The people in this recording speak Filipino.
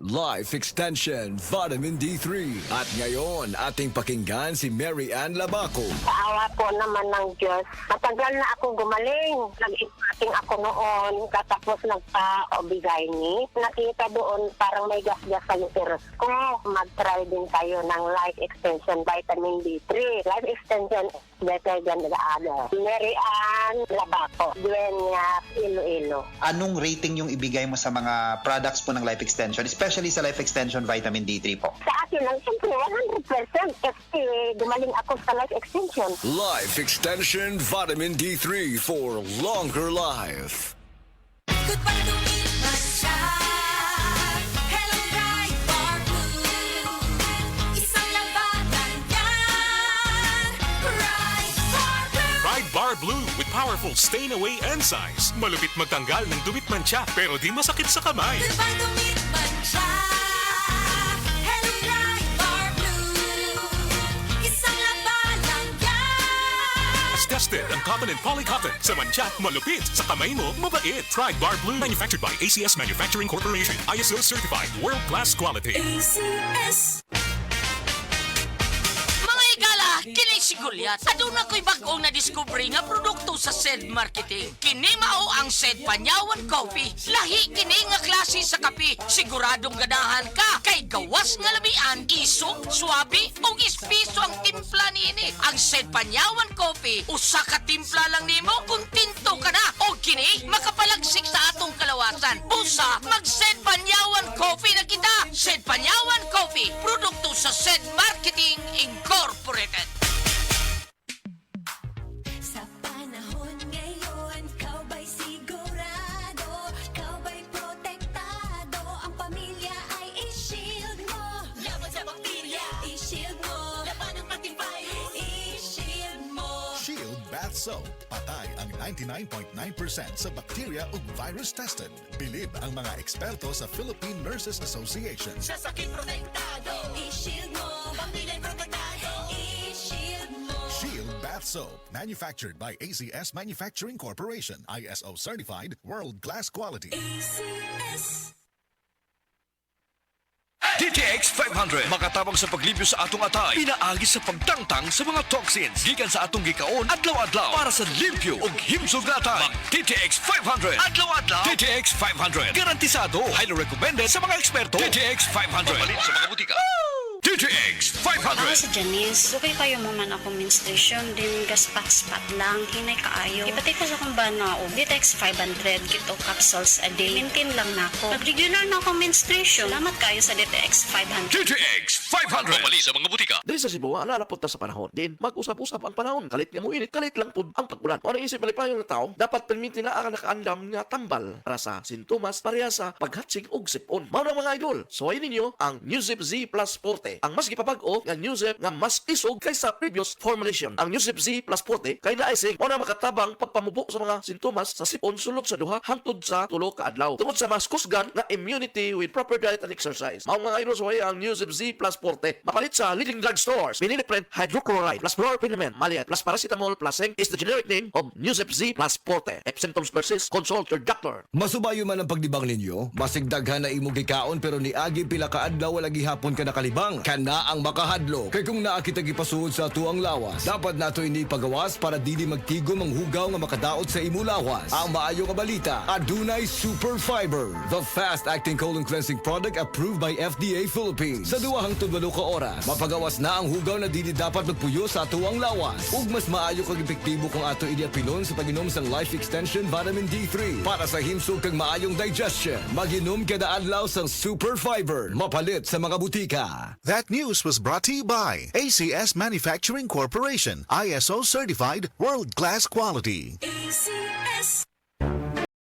Life Extension Vitamin D3. At ngayon, ating pakinggan si Mary Ann Labaco. Sa awa po naman ng Diyos, matagal na ako gumaling. Nag-ipating ako noon, katapos nagpa-obigay ni. Nakita doon parang may gas-gas sa uterus ko. Mag-try din tayo ng Life Extension Vitamin D3. Life Extension is better than the other. Mary Ann Labaco, Dueñas, Iloilo. Anong rating yung ibigay mo sa mga products po ng Life Extension, especially sa Life Extension Vitamin D3 po? Sa akin lang, siyempre 100% kasi gumaling ako sa Life Extension. Life Extension Vitamin D3 for longer life. Goodbye to me, Mancha. Hello, bright bar blue. Isang labanan yan. Bright bar blue. Ride Bar Blue with powerful stain-away enzymes. Malupit magtanggal ng dumit mancha pero di masakit sa kamay. Goodbye to me, Mancha. Hello, bright bar blue. Isang labanan yan. As tested ang cotton and polycotton. Sa mancha, malupit. Sa kamay mo, mabait. Ride Bar Blue. Manufactured by ACS Manufacturing Corporation. ISO certified. World-class quality. ACS. Mga igala, kini si Goliath. Aduna ko'y bagong na-discovery nga produkto sa SED Marketing. Kini mao ang SED Panyawan Coffee. Lahi kini nga klase sa kape. Siguradong ganahan ka. Kay gawas nga lamian, isog, swabe, o ispiso ang timpla niini. Ang SED Panyawan Coffee, usa ka timpla lang nimo, kuntinto ka na. O kini, makapalagsik sa atong kalawasan. Busa, mag-SED Panyawan Coffee na kita. SED Panyawan Coffee, produkto sa SED Marketing Incorporated. Sa panahon ngayon, kau ba'y sigurado? Kau ba'y protektado? Ang pamilya ay i-shield mo. Laban sa bakterya, i-shield mo. Laban ng pati virus, i-shield mo. Shield Bath Soap. Patay ang 99.9% sa bacteria ug virus tested. Bilib ang mga eksperto sa Philippine Nurses Association. Sa sakit protektado, i-shield mo. Pamilya'y protektado, i-shield mo. Shield Bath Soap. Manufactured by ACS Manufacturing Corporation. ISO certified. World-class quality. ACS. DTX 500 makatabang sa paglibyo sa atong atay, pinaagi sa pagtangtang sa mga toxins gikan sa atong gikaon adlaw-adlaw para sa limpyo ug himsog nga atay. DTX 500 adlaw-adlaw. DTX 500 garantisado, highly recommended sa mga eksperto. DTX 500 papalit sa mga butika. DTX Ako 500. si Janice. Dugay kayo mo man ako menstruation din gaspat-spat lang. Hinay kaayo. Ipatay ko sa kong bana o Vitex 500 kito capsules a day. Maintain lang na ako. Pag regular na ako menstruation, salamat kayo sa Vitex 500. DTX 500 papalit sa mga butika. Dili sa Cebu, nalapot na sa panahon. Din, mag-usap-usap ang panahon. Kalit nga mo init, kalit lang po ang pagbulan. Ano isip malipayong ng tao, dapat permitin na ang nakaandam nga tambal para sa sintomas pareha sa paghatsig og sipon. Mao na mga idol, suwayin ninyo ang Newzip Z Plus Forte. Ang mas gipabag-o nga Newzip nga mas isog kaysa previous formulation. Ang Newzip Z Plus Forte kay naisig mao na makatabang pagpamubo sa mga sintomas sa sipon sulod sa duha hangtod sa tulo ka adlaw. Tungod sa mas kusgan nga immunity with proper diet and exercise. Mao mga idol suway ang Newzip Z Plus Forte. Mapalit sa leading drug stores. Biniliprint hydrochloride plus fluoropyrimidine maliat plus paracetamol plus zinc is the generic name of Newzip Z Plus Forte. If symptoms persist, consult your doctor. Masubayo man ang pagdibang ninyo, masigdaghan na imong gikaon pero niagi pila ka adlaw wala gihapon ka nakalibang. Kana ang makahadlok. Kay kung naa kita gipasuod sa tuang lawas, dapat nato ini pagawas para dili magtigom ang hugaw nga makadaot sa imo lawas. Ang maayo nga balita, adunay Super Fiber, the fast-acting colon cleansing product approved by FDA Philippines. Sa 2 hangtod 8 ka oras, mapagawas na ang hugaw na dili dapat magpuyo sa tuang lawas. Ug mas maayo kag epektibo kung ato ini apilon sa pag-inom sang Life Extension Vitamin D3 para sa himsog kag maayong digestion. Mag-inom kada adlaw sang Super Fiber, mapalit sa mga butika. That news was brought to you by ACS Manufacturing Corporation. ISO certified. World-class quality. ACS.